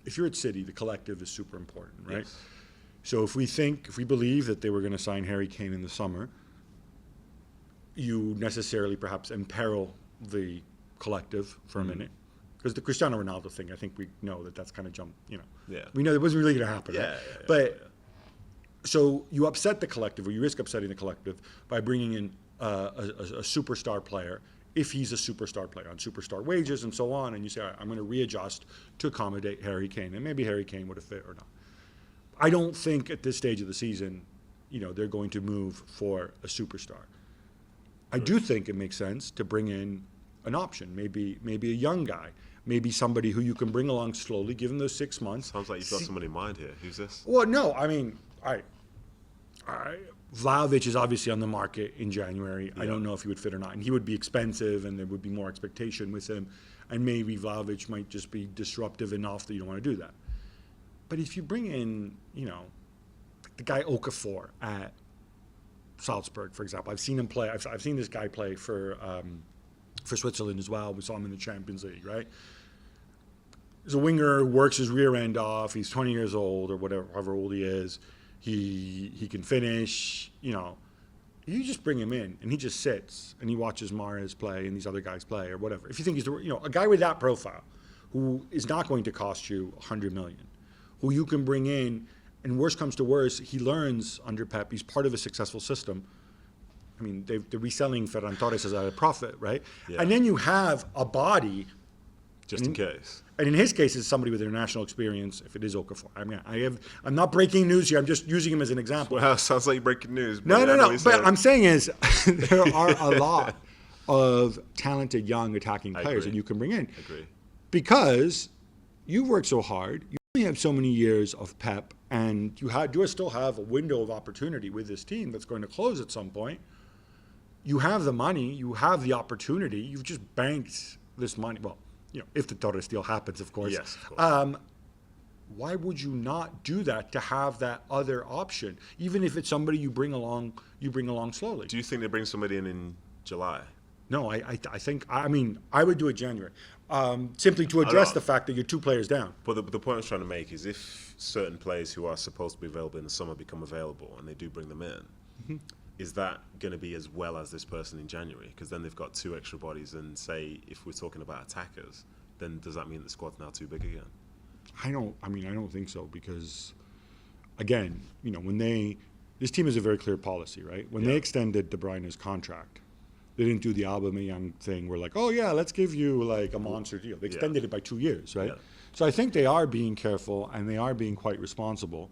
if you're at City, the collective is super important, right? Yes. So if we believe that they were going to sign Harry Kane in the summer, you necessarily perhaps imperil the collective for a minute. Because the Cristiano Ronaldo thing, I think we know that that's kind of jumped, Yeah. We know it wasn't really going to happen, right? But so you upset the collective, or you risk upsetting the collective by bringing in a superstar player, if he's a superstar player on superstar wages and so on, and you say, all right, I'm going to readjust to accommodate Harry Kane, and maybe Harry Kane would have fit or not. I don't think at this stage of the season, they're going to move for a superstar. I do think it makes sense to bring in an option, maybe a young guy, maybe somebody who you can bring along slowly, give him those 6 months. Sounds like you've got someone in mind here. Who's this? Well, no, I mean, Vlahovic is obviously on the market in January. Yeah. I don't know if he would fit or not, and he would be expensive, and there would be more expectation with him, and maybe Vlahovic might just be disruptive enough that you don't want to do that. But if you bring in, the guy Okafor at Salzburg, for example, I've seen him play. I've seen this guy play for Switzerland as well. We saw him in the Champions League, right? He's a winger, works his rear end off. He's 20 years old or whatever, however old he is. He can finish. You just bring him in and he just sits and he watches Mahrez play and these other guys play or whatever. If you think he's a guy with that profile, who is not going to cost you $100 million, who you can bring in, and worst comes to worst, he learns under Pep. He's part of a successful system. I mean, they're reselling Ferran Torres as a profit, right? Yeah. And then you have a body. Just in case. And in his case, it's somebody with international experience, if it is Okafor. I mean, I'm not breaking news here. I'm just using him as an example. Well, sounds like you're breaking news. No. But I'm saying is there are a lot of talented young attacking players that you can bring in. I agree. Because you work so hard. You only have so many years of Pep, and you still have a window of opportunity with this team that's going to close at some point. You have the money. You have the opportunity. You've just banked this money. Well, if the Torres deal happens, of course. Yes, of course. Why would you not do that to have that other option, even if it's somebody you bring along slowly? Do you think they bring somebody in July? No, I think, I would do it January, simply to address the fact that you're 2 players down. But the point I was trying to make is if certain players who are supposed to be available in the summer become available and they do bring them in, is that going to be as well as this person in January? Because then they've got 2 extra bodies, and say if we're talking about attackers, then does that mean the squad's now too big again? I don't think so, because again, this team has a very clear policy, right? When they extended De Bruyne's contract, they didn't do the Aubameyang thing where like, oh yeah, let's give you like a monster deal. They extended it by 2 years, right? Yeah. So I think they are being careful and they are being quite responsible.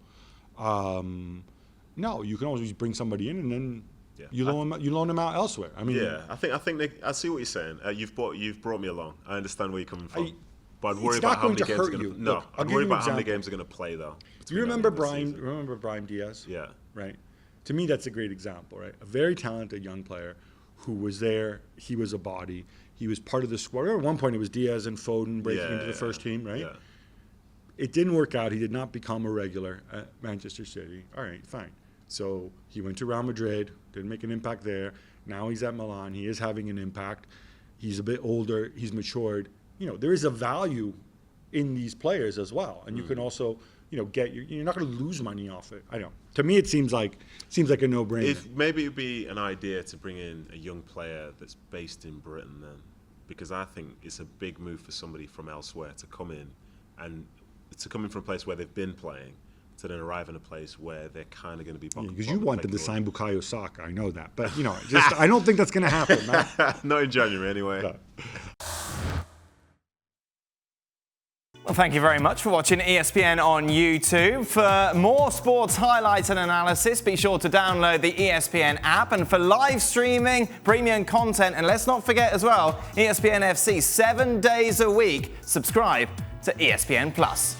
No, you can always bring somebody in and then you loan them out elsewhere. I mean, I think I see what you're saying. You've brought me along. I understand where you're coming from. But I'd worry about how many games they're going to. No, I'd worry about how many games they're going to play though. You remember Brahim Diaz? Yeah. Right. To me, that's a great example, right? A very talented young player who was there. He was a body. He was part of the squad. At one point, it was Diaz and Foden breaking into the first team, right? Yeah. It didn't work out. He did not become a regular at Manchester City. All right, fine. So he went to Real Madrid, didn't make an impact there. Now he's at Milan. He is having an impact. He's a bit older. He's matured. There is a value in these players as well. And you can also, you're not going to lose money off it. I don't. To me, it seems like a no-brainer. Maybe it would be an idea to bring in a young player that's based in Britain then, because I think it's a big move for somebody from elsewhere to come in from a place where they've been playing, to then arrive in a place where they're kind of going to be. Because you wanted to sign Bukayo Saka, I know that, but I don't think that's going to happen. Not in January, anyway. No. Well, thank you very much for watching ESPN on YouTube. For more sports highlights and analysis, be sure to download the ESPN app. And for live streaming, premium content, and let's not forget as well, ESPN FC 7 days a week. Subscribe to ESPN Plus.